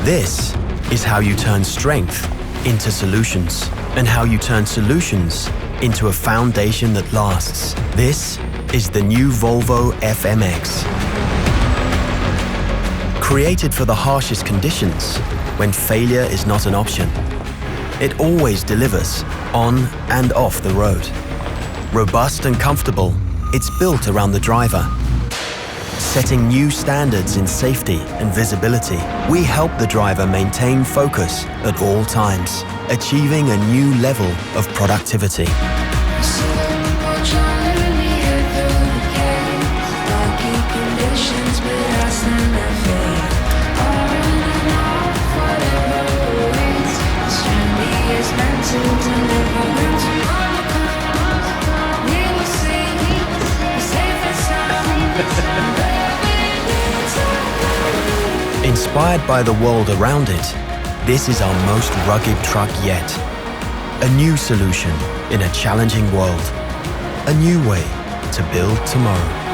This is how you turn strength into solutions, and how you turn solutions into a foundation that lasts. This is the new Volvo FMX. Created for the harshest conditions, when failure is not an option. It always delivers, on and off the road. Robust and comfortable, it's built around the driver. Setting new standards in safety and visibility, we help the driver maintain focus at all times, achieving a new level of productivity. Inspired by the world around it, this is our most rugged truck yet. A new solution in a challenging world. A new way to build tomorrow.